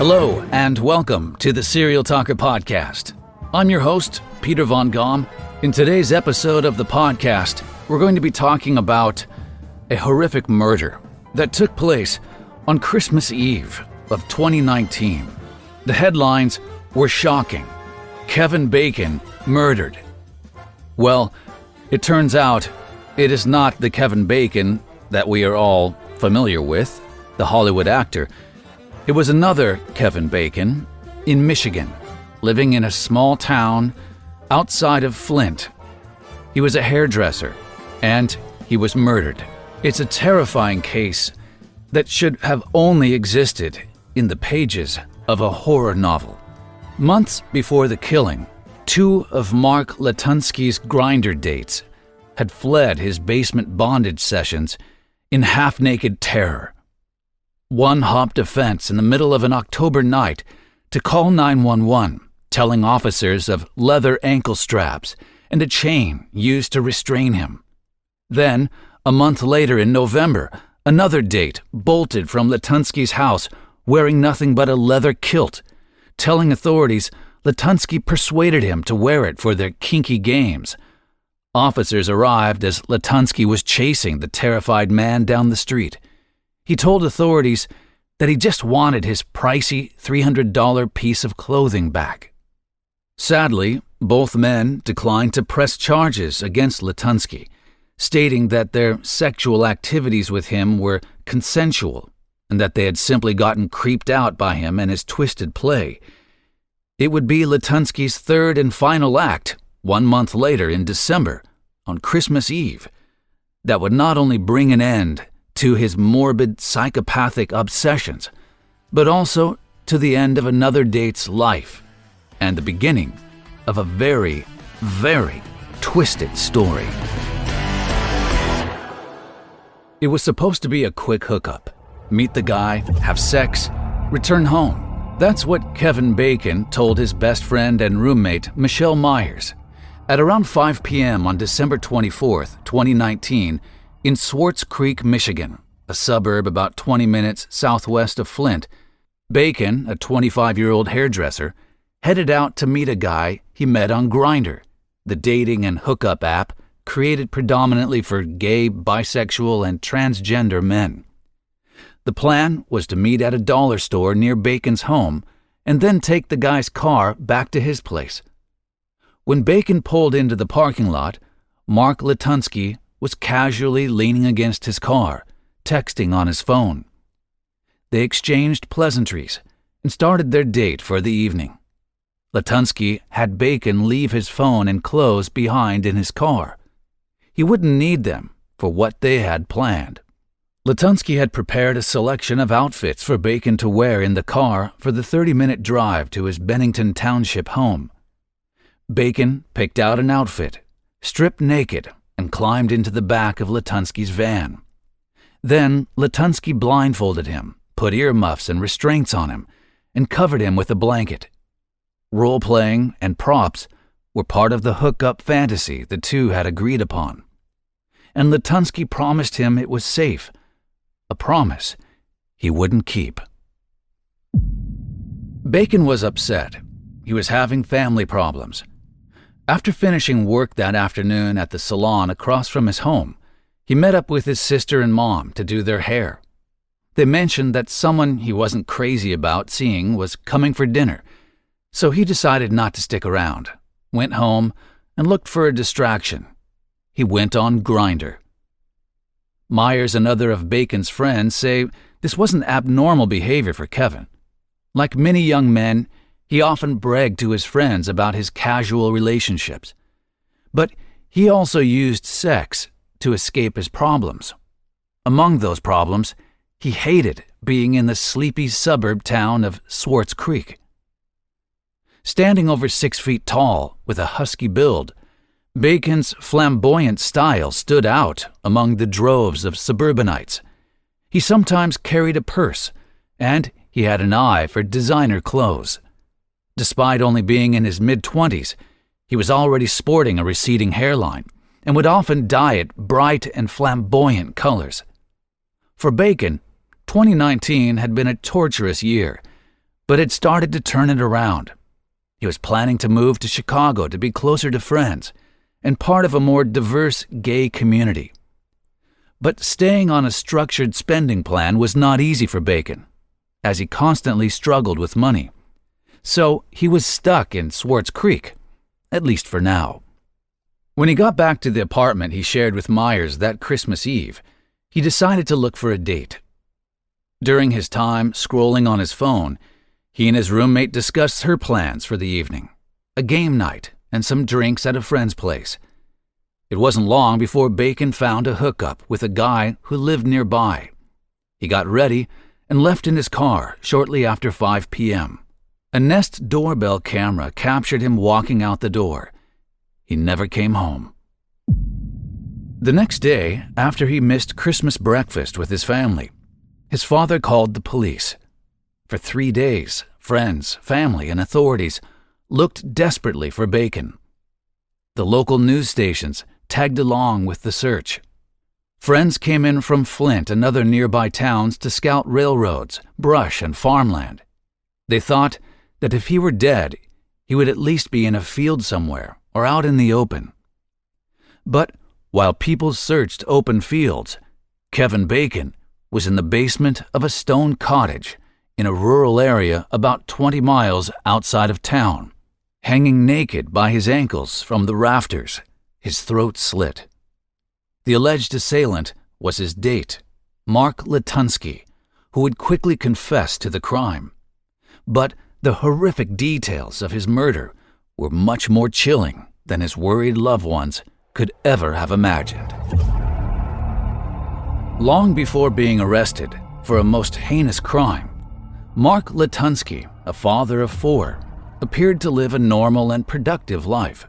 Hello, and welcome to the Serial Talker Podcast. I'm your host, Peter Von Gomm. In today's episode of the podcast, we're going to be talking about a horrific murder that took place on Christmas Eve of 2019. The headlines were shocking. Kevin Bacon murdered. Well, it turns out it is not the Kevin Bacon that we are all familiar with, the Hollywood actor. It was another Kevin Bacon in Michigan, living in a small town outside of Flint. He was a hairdresser, and he was murdered. It's a terrifying case that should have only existed in the pages of a horror novel. Months before the killing, two of Mark Latunski's Grindr dates had fled his basement bondage sessions in half-naked terror. One hopped a fence in the middle of an October night to call 911, telling officers of leather ankle straps and a chain used to restrain him. Then, a month later in November, another date bolted from Latunski's house wearing nothing but a leather kilt, telling authorities Latunski persuaded him to wear it for their kinky games. Officers arrived as Latunski was chasing the terrified man down the street. He told authorities that he just wanted his pricey $300 piece of clothing back. Sadly, both men declined to press charges against Latunski, stating that their sexual activities with him were consensual and that they had simply gotten creeped out by him and his twisted play. It would be Latunski's third and final act, 1 month later in December, on Christmas Eve, that would not only bring an end to his morbid psychopathic obsessions, but also to the end of another date's life and the beginning of a very, very twisted story. It was supposed to be a quick hookup. Meet the guy, have sex, return home. That's what Kevin Bacon told his best friend and roommate, Michelle Myers. At around 5 p.m. on December 24th, 2019, in Swartz Creek, Michigan, a suburb about 20 minutes southwest of Flint, Bacon, a 25-year-old hairdresser, headed out to meet a guy he met on Grindr, the dating and hookup app created predominantly for gay, bisexual, and transgender men. The plan was to meet at a dollar store near Bacon's home and then take the guy's car back to his place. When Bacon pulled into the parking lot, Mark Latunski was casually leaning against his car, texting on his phone. They exchanged pleasantries and started their date for the evening. Latunski had Bacon leave his phone and clothes behind in his car. He wouldn't need them for what they had planned. Latunski had prepared a selection of outfits for Bacon to wear in the car for the 30-minute drive to his Bennington Township home. Bacon picked out an outfit, stripped naked, and climbed into the back of Latunski's van. Then Latunski blindfolded him, put earmuffs and restraints on him, and covered him with a blanket. Role-playing and props were part of the hookup fantasy the two had agreed upon. And Latunski promised him it was safe, a promise he wouldn't keep. Bacon was upset. He was having family problems. After finishing work that afternoon at the salon across from his home, he met up with his sister and mom to do their hair. They mentioned that someone he wasn't crazy about seeing was coming for dinner, so he decided not to stick around, went home, and looked for a distraction. He went on Grindr. Myers and other of Bacon's friends say this wasn't abnormal behavior for Kevin. Like many young men, he often bragged to his friends about his casual relationships. But he also used sex to escape his problems. Among those problems, he hated being in the sleepy suburb town of Swartz Creek. Standing over 6 feet tall with a husky build, Bacon's flamboyant style stood out among the droves of suburbanites. He sometimes carried a purse, and he had an eye for designer clothes. Despite only being in his mid-20s, he was already sporting a receding hairline and would often dye it bright and flamboyant colors. For Bacon, 2019 had been a torturous year, but had started to turn it around. He was planning to move to Chicago to be closer to friends and part of a more diverse gay community. But staying on a structured spending plan was not easy for Bacon, as he constantly struggled with money. So he was stuck in Swartz Creek, at least for now. When he got back to the apartment he shared with Myers that Christmas Eve, he decided to look for a date. During his time scrolling on his phone, he and his roommate discussed her plans for the evening, a game night and some drinks at a friend's place. It wasn't long before Bacon found a hookup with a guy who lived nearby. He got ready and left in his car shortly after 5 p.m. A Nest doorbell camera captured him walking out the door. He never came home. The next day, after he missed Christmas breakfast with his family, his father called the police. For 3 days, friends, family, and authorities looked desperately for Bacon. The local news stations tagged along with the search. Friends came in from Flint and other nearby towns to scout railroads, brush, and farmland. They thought that if he were dead, he would at least be in a field somewhere or out in the open. But while people searched open fields, Kevin Bacon was in the basement of a stone cottage in a rural area about 20 miles outside of town, hanging naked by his ankles from the rafters, his throat slit. The alleged assailant was his date, Mark Latunski, who would quickly confess to the crime. But the horrific details of his murder were much more chilling than his worried loved ones could ever have imagined. Long before being arrested for a most heinous crime, Mark Latunski, a father of 4, appeared to live a normal and productive life.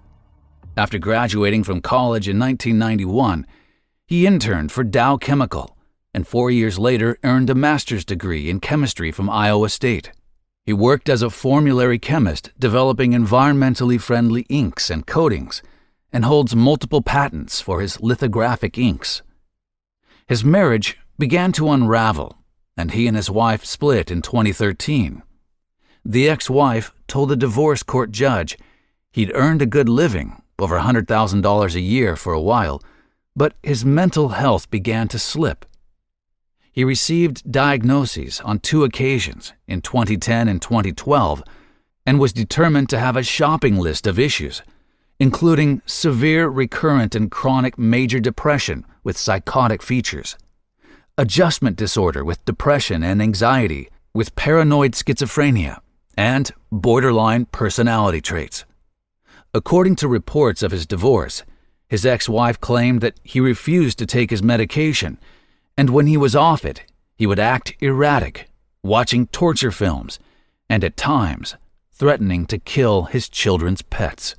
After graduating from college in 1991, he interned for Dow Chemical and 4 years later earned a master's degree in chemistry from Iowa State. He worked as a formulary chemist developing environmentally friendly inks and coatings and holds multiple patents for his lithographic inks. His marriage began to unravel, and he and his wife split in 2013. The ex-wife told a divorce court judge he'd earned a good living, over $100,000 a year for a while, but his mental health began to slip. He received diagnoses on 2 occasions, in 2010 and 2012, and was determined to have a shopping list of issues, including severe recurrent and chronic major depression with psychotic features, adjustment disorder with depression and anxiety with paranoid schizophrenia, and borderline personality traits. According to reports of his divorce, his ex-wife claimed that he refused to take his medication, and when he was off it, he would act erratic, watching torture films, and at times threatening to kill his children's pets.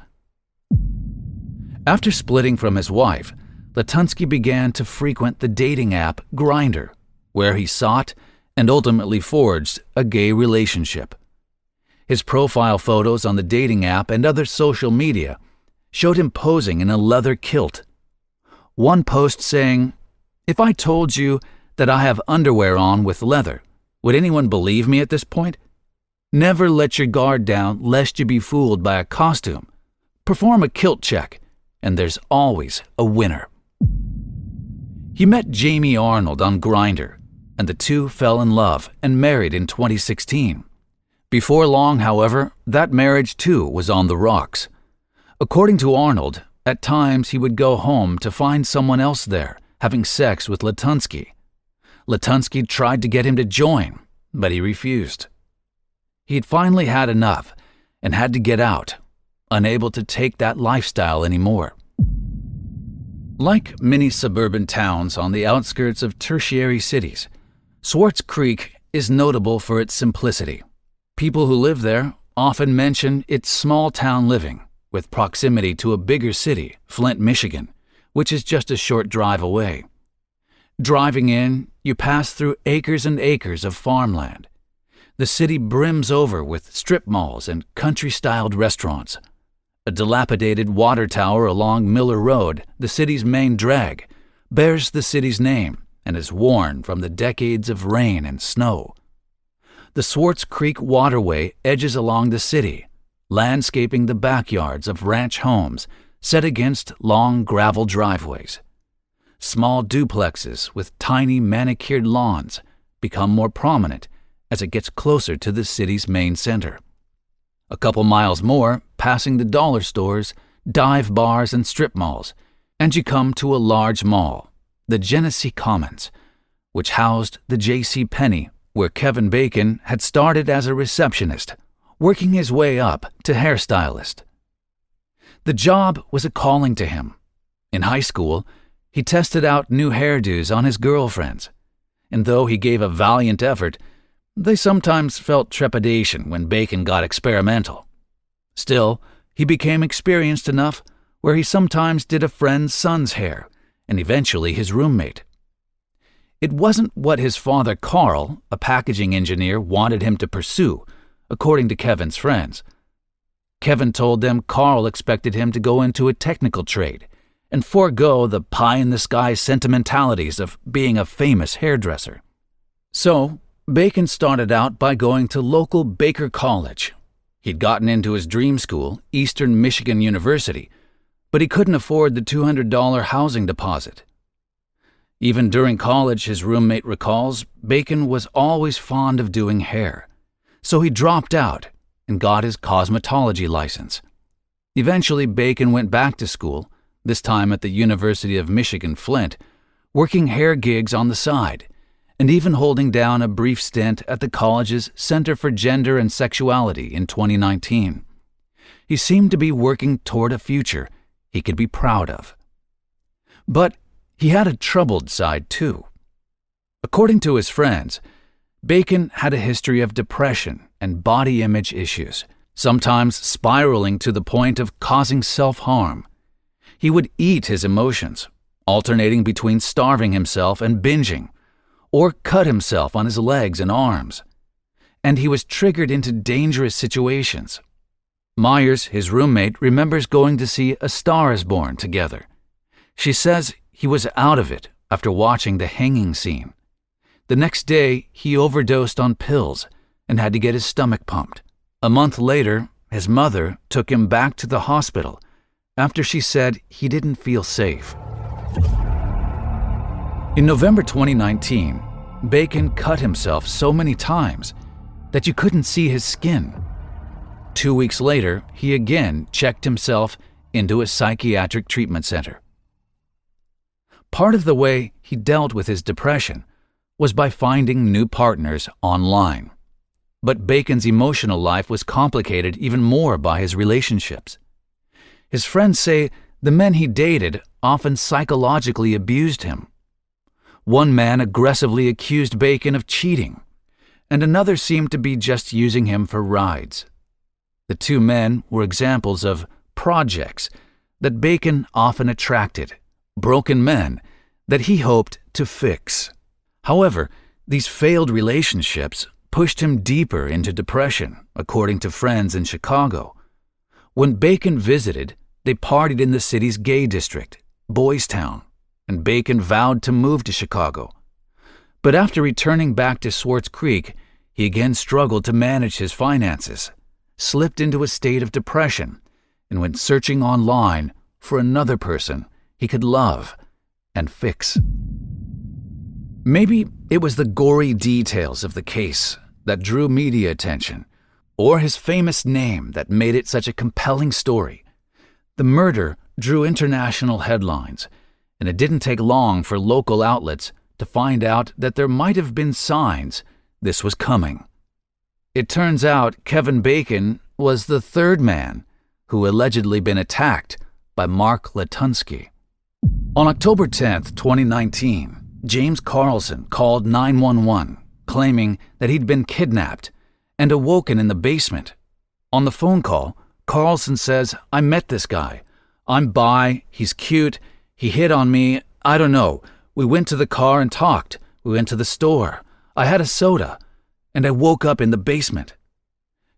After splitting from his wife, Latunski began to frequent the dating app Grindr, where he sought and ultimately forged a gay relationship. His profile photos on the dating app and other social media showed him posing in a leather kilt. One post saying, "If I told you that I have underwear on with leather, would anyone believe me at this point? Never let your guard down lest you be fooled by a costume. Perform a kilt check, and there's always a winner." He met Jamie Arnold on Grindr, and the two fell in love and married in 2016. Before long, however, that marriage too was on the rocks. According to Arnold, at times he would go home to find someone else there, having sex with Latunski. Latunski tried to get him to join, but he refused. He'd finally had enough and had to get out, unable to take that lifestyle anymore. Like many suburban towns on the outskirts of tertiary cities, Swartz Creek is notable for its simplicity. People who live there often mention its small-town living, with proximity to a bigger city, Flint, Michigan, which is just a short drive away. Driving in, you pass through acres and acres of farmland. The city brims over with strip malls and country-styled restaurants. A dilapidated water tower along Miller Road, the city's main drag, bears the city's name and is worn from the decades of rain and snow. The Swartz Creek waterway edges along the city, landscaping the backyards of ranch homes set against long gravel driveways. Small duplexes with tiny manicured lawns become more prominent as it gets closer to the city's main center. A couple miles more, passing the dollar stores, dive bars, and strip malls, and you come to a large mall, the Genesee Commons, which housed the J.C. Penney, where Kevin Bacon had started as a receptionist, working his way up to hairstylist. The job was a calling to him. In high school, he tested out new hairdos on his girlfriends, and though he gave a valiant effort, they sometimes felt trepidation when Bacon got experimental. Still, he became experienced enough where he sometimes did a friend's son's hair, and eventually his roommate. It wasn't what his father Carl, a packaging engineer, wanted him to pursue, according to Kevin's friends. Kevin told them Carl expected him to go into a technical trade and forego the pie-in-the-sky sentimentalities of being a famous hairdresser. So, Bacon started out by going to local Baker College. He'd gotten into his dream school, Eastern Michigan University, but he couldn't afford the $200 housing deposit. Even during college, his roommate recalls, Bacon was always fond of doing hair, so he dropped out and got his cosmetology license. Eventually, Bacon went back to school, this time at the University of Michigan Flint, working hair gigs on the side, and even holding down a brief stint at the college's Center for Gender and Sexuality in 2019. He seemed to be working toward a future he could be proud of. But he had a troubled side too. According to his friends, Bacon had a history of depression and body image issues, sometimes spiraling to the point of causing self-harm. He would eat his emotions, alternating between starving himself and binging, or cut himself on his legs and arms. And he was triggered into dangerous situations. Myers, his roommate, remembers going to see A Star is Born together. She says he was out of it after watching the hanging scene. The next day, he overdosed on pills and had to get his stomach pumped. A month later, his mother took him back to the hospital after she said he didn't feel safe. In November 2019, Bacon cut himself so many times that you couldn't see his skin. 2 weeks later, he again checked himself into a psychiatric treatment center. Part of the way he dealt with his depression was by finding new partners online. But Bacon's emotional life was complicated even more by his relationships. His friends say the men he dated often psychologically abused him. One man aggressively accused Bacon of cheating, and another seemed to be just using him for rides. The two men were examples of projects that Bacon often attracted, broken men that he hoped to fix. However, these failed relationships pushed him deeper into depression, according to friends in Chicago. When Bacon visited, they partied in the city's gay district, Boys Town, and Bacon vowed to move to Chicago. But after returning back to Swartz Creek, he again struggled to manage his finances, slipped into a state of depression, and went searching online for another person he could love and fix. Maybe it was the gory details of the case that drew media attention, or his famous name that made it such a compelling story. The murder drew international headlines, and it didn't take long for local outlets to find out that there might have been signs this was coming. It turns out Kevin Bacon was the third man who allegedly been attacked by Mark Latunski. On October 10, 2019, James Carlson called 911, claiming that he'd been kidnapped and awoken in the basement. On the phone call, Carlson says, "I met this guy. I'm bi, he's cute, he hit on me, I don't know. We went to the car and talked. We went to the store. I had a soda, and I woke up in the basement."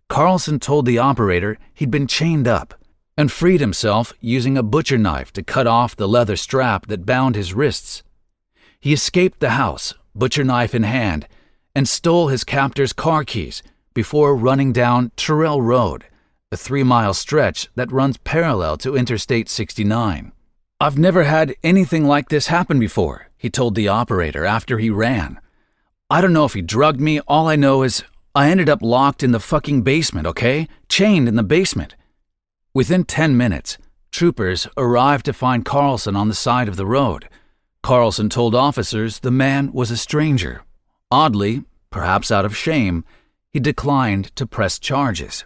Carlson told the operator he'd been chained up and freed himself using a butcher knife to cut off the leather strap that bound his wrists. He escaped the house, butcher knife in hand, and stole his captor's car keys before running down Terrell Road, a 3-mile stretch that runs parallel to Interstate 69. "I've never had anything like this happen before," he told the operator after he ran. "I don't know if he drugged me. All I know is I ended up locked in the fucking basement, okay? Chained in the basement." Within 10 minutes, troopers arrived to find Carlson on the side of the road. Carlson told officers the man was a stranger. Oddly, perhaps out of shame, he declined to press charges.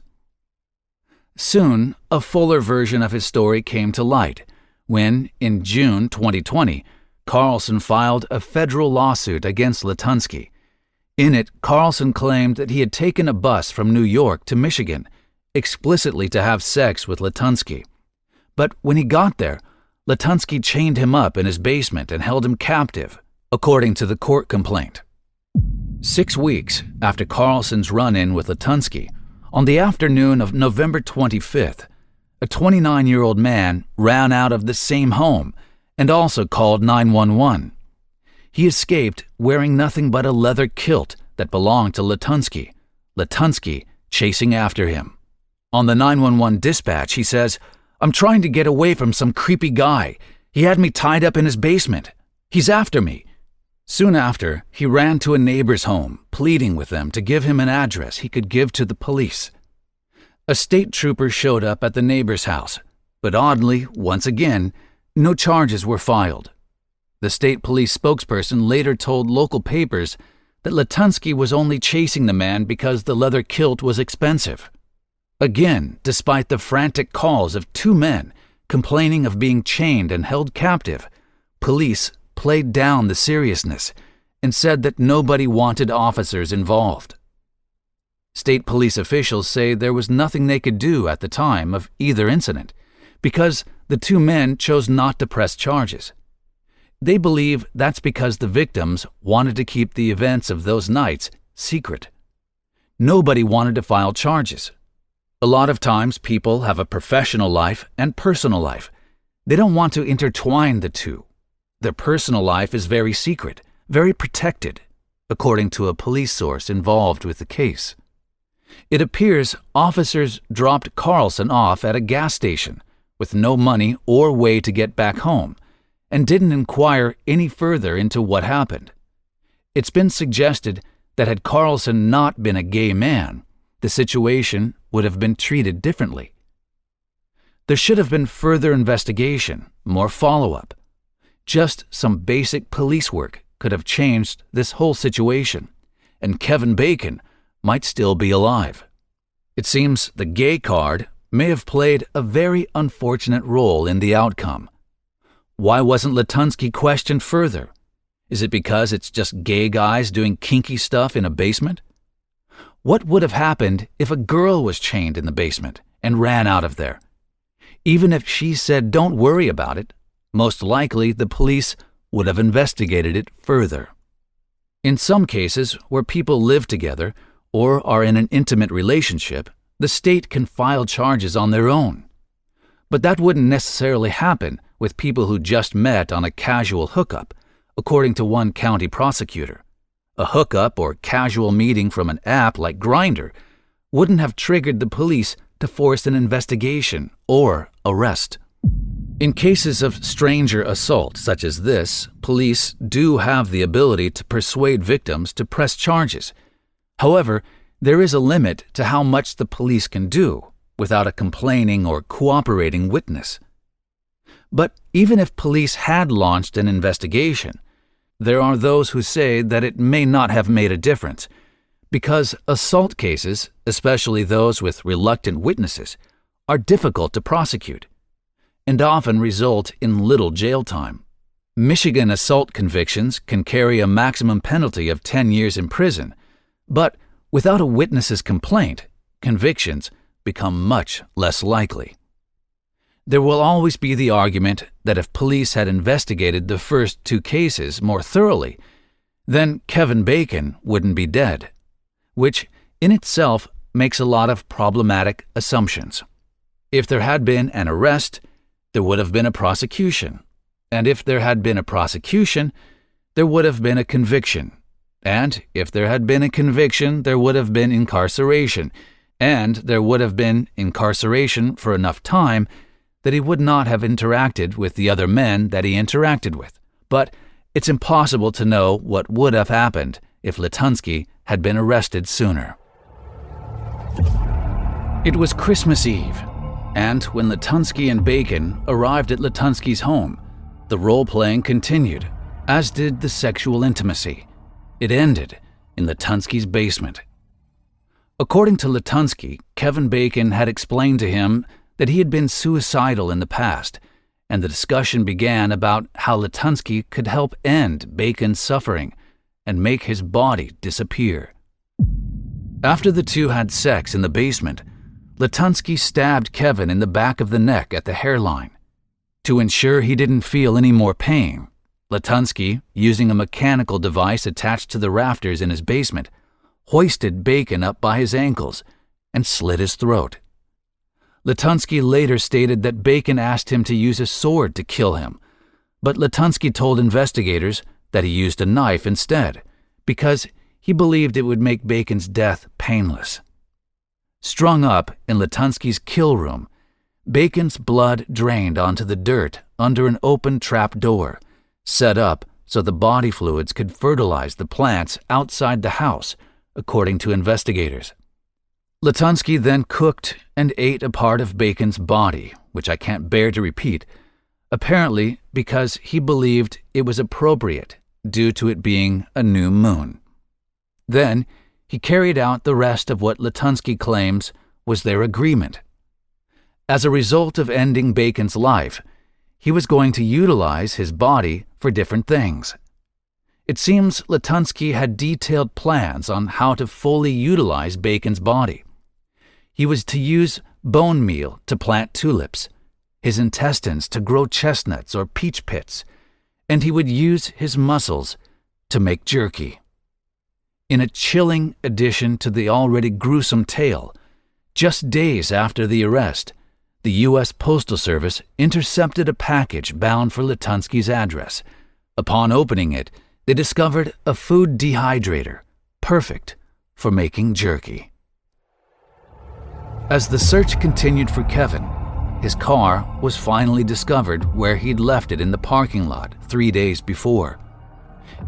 Soon, a fuller version of his story came to light when, in June 2020, Carlson filed a federal lawsuit against Latunski. In it, Carlson claimed that he had taken a bus from New York to Michigan, explicitly to have sex with Latunski. But when he got there, Latunski chained him up in his basement and held him captive, according to the court complaint. 6 weeks after Carlson's run-in with Latunski, on the afternoon of November 25th, a 29-year-old man ran out of the same home and also called 911. He escaped wearing nothing but a leather kilt that belonged to Latunski, Latunski chasing after him. On the 911 dispatch, he says, "I'm trying to get away from some creepy guy. He had me tied up in his basement. He's after me." Soon after, he ran to a neighbor's home, pleading with them to give him an address he could give to the police. A state trooper showed up at the neighbor's house, but oddly, once again, no charges were filed. The state police spokesperson later told local papers that Latunski was only chasing the man because the leather kilt was expensive. Again, despite the frantic calls of 2 men complaining of being chained and held captive, police played down the seriousness and said that nobody wanted officers involved. State police officials say there was nothing they could do at the time of either incident because the 2 men chose not to press charges. They believe that's because the victims wanted to keep the events of those nights secret. Nobody wanted to file charges. A lot of times people have a professional life and personal life. They don't want to intertwine the two. Their personal life is very secret, very protected, according to a police source involved with the case. It appears officers dropped Carlson off at a gas station with no money or way to get back home and didn't inquire any further into what happened. It's been suggested that had Carlson not been a gay man, the situation would have been treated differently. There should have been further investigation, more follow-up. Just some basic police work could have changed this whole situation, and Kevin Bacon might still be alive. It seems the gay card may have played a very unfortunate role in the outcome. Why wasn't Latunski questioned further? Is it because it's just gay guys doing kinky stuff in a basement? What would have happened if a girl was chained in the basement and ran out of there? Even if she said don't worry about it, most likely the police would have investigated it further. In some cases where people live together or are in an intimate relationship, the state can file charges on their own. But that wouldn't necessarily happen with people who just met on a casual hookup, according to one county prosecutor. A hookup or casual meeting from an app like Grindr wouldn't have triggered the police to force an investigation or arrest. In cases of stranger assault such as this, police do have the ability to persuade victims to press charges. However, there is a limit to how much the police can do without a complaining or cooperating witness. But even if police had launched an investigation, there are those who say that it may not have made a difference, because assault cases, especially those with reluctant witnesses, are difficult to prosecute and often result in little jail time. Michigan assault convictions can carry a maximum penalty of 10 years in prison, but without a witness's complaint, convictions become much less likely. There will always be the argument that if police had investigated the first 2 cases more thoroughly, then Kevin Bacon wouldn't be dead, which in itself makes a lot of problematic assumptions. If there had been an arrest, there would have been a prosecution, and if there had been a prosecution, there would have been a conviction, and if there had been a conviction, there would have been incarceration, and there would have been incarceration for enough time that he would not have interacted with the other men that he interacted with. But it's impossible to know what would have happened if Latunski had been arrested sooner. It was Christmas Eve, and when Latunski and Bacon arrived at Latunski's home, the role-playing continued, as did the sexual intimacy. It ended in Latunski's basement. According to Latunski, Kevin Bacon had explained to him that he had been suicidal in the past, and the discussion began about how Latunski could help end Bacon's suffering and make his body disappear. After the two had sex in the basement, Latunski stabbed Kevin in the back of the neck at the hairline. To ensure he didn't feel any more pain, Latunski, using a mechanical device attached to the rafters in his basement, hoisted Bacon up by his ankles and slit his throat. Latunski later stated that Bacon asked him to use a sword to kill him, but Latunski told investigators that he used a knife instead, because he believed it would make Bacon's death painless. Strung up in Latunski's kill room, Bacon's blood drained onto the dirt under an open trap door, set up so the body fluids could fertilize the plants outside the house, according to investigators. Latunski then cooked and ate a part of Bacon's body, which I can't bear to repeat, apparently because he believed it was appropriate due to it being a new moon. Then, he carried out the rest of what Latunski claims was their agreement. As a result of ending Bacon's life, he was going to utilize his body for different things. It seems Latunski had detailed plans on how to fully utilize Bacon's body. He was to use bone meal to plant tulips, his intestines to grow chestnuts or peach pits, and he would use his muscles to make jerky. In a chilling addition to the already gruesome tale, just days after the arrest, the U.S. Postal Service intercepted a package bound for Latunski's address. Upon opening it, they discovered a food dehydrator, perfect for making jerky. As the search continued for Kevin, his car was finally discovered where he'd left it in the parking lot 3 days before.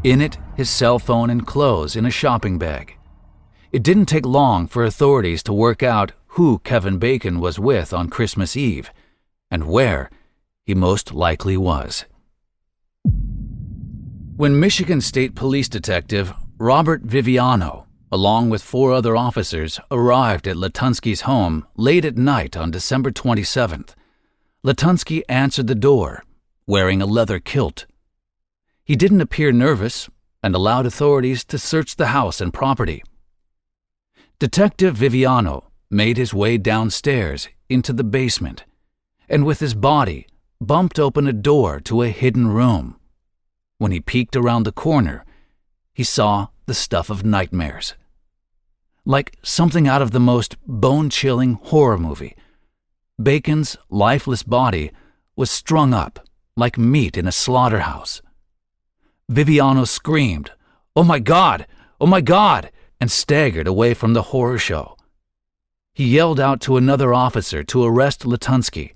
In it, his cell phone and clothes in a shopping bag. It didn't take long for authorities to work out who Kevin Bacon was with on Christmas Eve and where he most likely was. When Michigan State Police Detective Robert Viviano, along with 4 other officers, arrived at Latunski's home late at night on December 27th, Latunski answered the door, wearing a leather kilt. He didn't appear nervous and allowed authorities to search the house and property. Detective Viviano made his way downstairs into the basement and with his body bumped open a door to a hidden room. When he peeked around the corner, he saw the stuff of nightmares. Like something out of the most bone-chilling horror movie, Bacon's lifeless body was strung up like meat in a slaughterhouse. Viviano screamed, "Oh my God! Oh my God!" and staggered away from the horror show. He yelled out to another officer to arrest Latunski.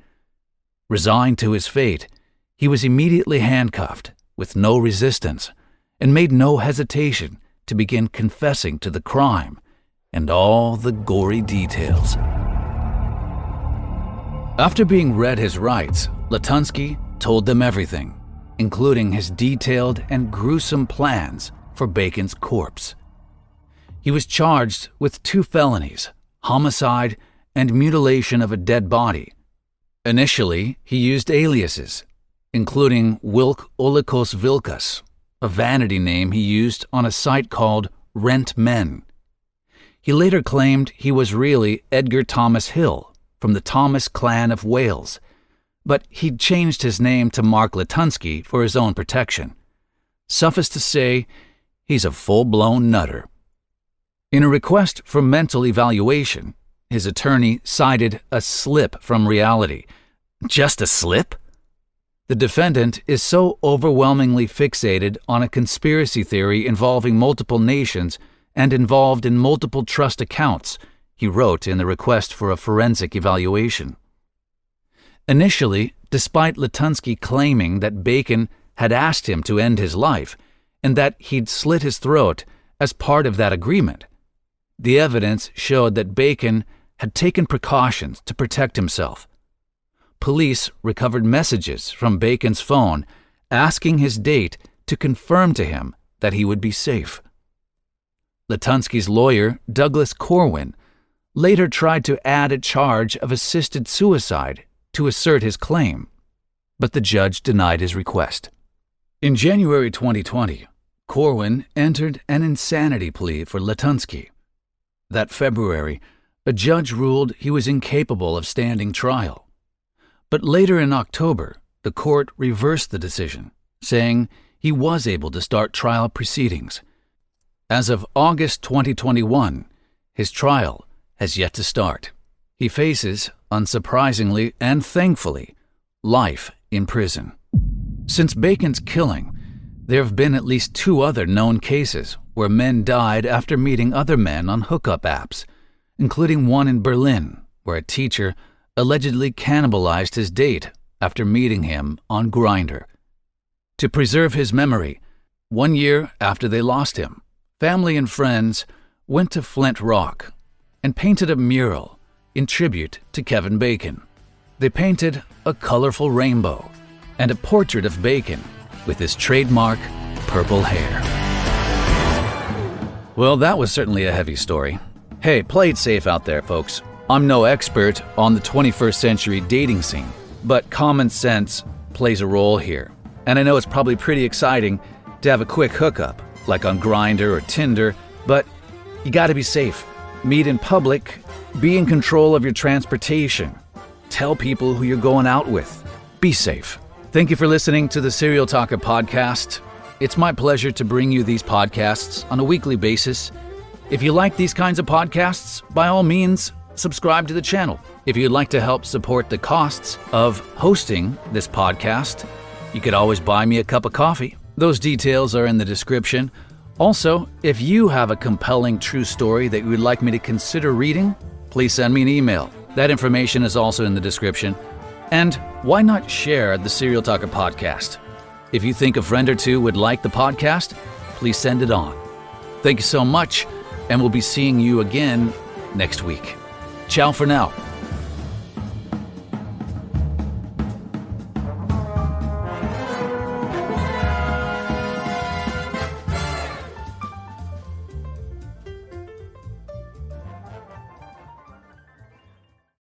Resigned to his fate, he was immediately handcuffed with no resistance and made no hesitation to begin confessing to the crime and all the gory details. After being read his rights, Latunski told them everything, including his detailed and gruesome plans for Bacon's corpse. He was charged with 2 felonies, homicide and mutilation of a dead body. Initially, he used aliases, including Wilk Olikos Vilkas, a vanity name he used on a site called Rent Men. He later claimed he was really Edgar Thomas Hill from the Thomas clan of Wales, but he'd changed his name to Mark Latunski for his own protection. Suffice to say, he's a full-blown nutter. In a request for mental evaluation, his attorney cited a slip from reality. Just a slip? The defendant is so overwhelmingly fixated on a conspiracy theory involving multiple nations and involved in multiple trust accounts, he wrote in the request for a forensic evaluation. Initially, despite Latunski claiming that Bacon had asked him to end his life and that he'd slit his throat as part of that agreement, the evidence showed that Bacon had taken precautions to protect himself. Police recovered messages from Bacon's phone asking his date to confirm to him that he would be safe. Latunski's lawyer, Douglas Corwin, later tried to add a charge of assisted suicide to assert his claim, but the judge denied his request. In January 2020, Corwin entered an insanity plea for Latunski. That February, a judge ruled he was incapable of standing trial. But later in October, the court reversed the decision, saying he was able to start trial proceedings. As of August 2021, his trial has yet to start. He faces, unsurprisingly and thankfully, life in prison. Since Bacon's killing, there have been at least 2 other known cases where men died after meeting other men on hookup apps, including one in Berlin, where a teacher allegedly cannibalized his date after meeting him on Grindr. To preserve his memory, 1 year after they lost him, family and friends went to Flint Rock and painted a mural in tribute to Kevin Bacon. They painted a colorful rainbow and a portrait of Bacon with his trademark purple hair. Well, that was certainly a heavy story. Hey, play it safe out there, folks. I'm no expert on the 21st century dating scene, but common sense plays a role here. And I know it's probably pretty exciting to have a quick hookup, like on Grindr or Tinder, but you gotta be safe. Meet in public, be in control of your transportation, tell people who you're going out with. Be safe. Thank you for listening to the Serial Talker podcast. It's my pleasure to bring you these podcasts on a weekly basis. If you like these kinds of podcasts, by all means, subscribe to the channel. If you'd like to help support the costs of hosting this podcast, you could always buy me a cup of coffee. Those details are in the description. Also, if you have a compelling true story that you would like me to consider reading, please send me an email. That information is also in the description. And why not share the Serial Talker podcast? If you think a friend or two would like the podcast, please send it on. Thank you so much, and we'll be seeing you again next week. Ciao for now.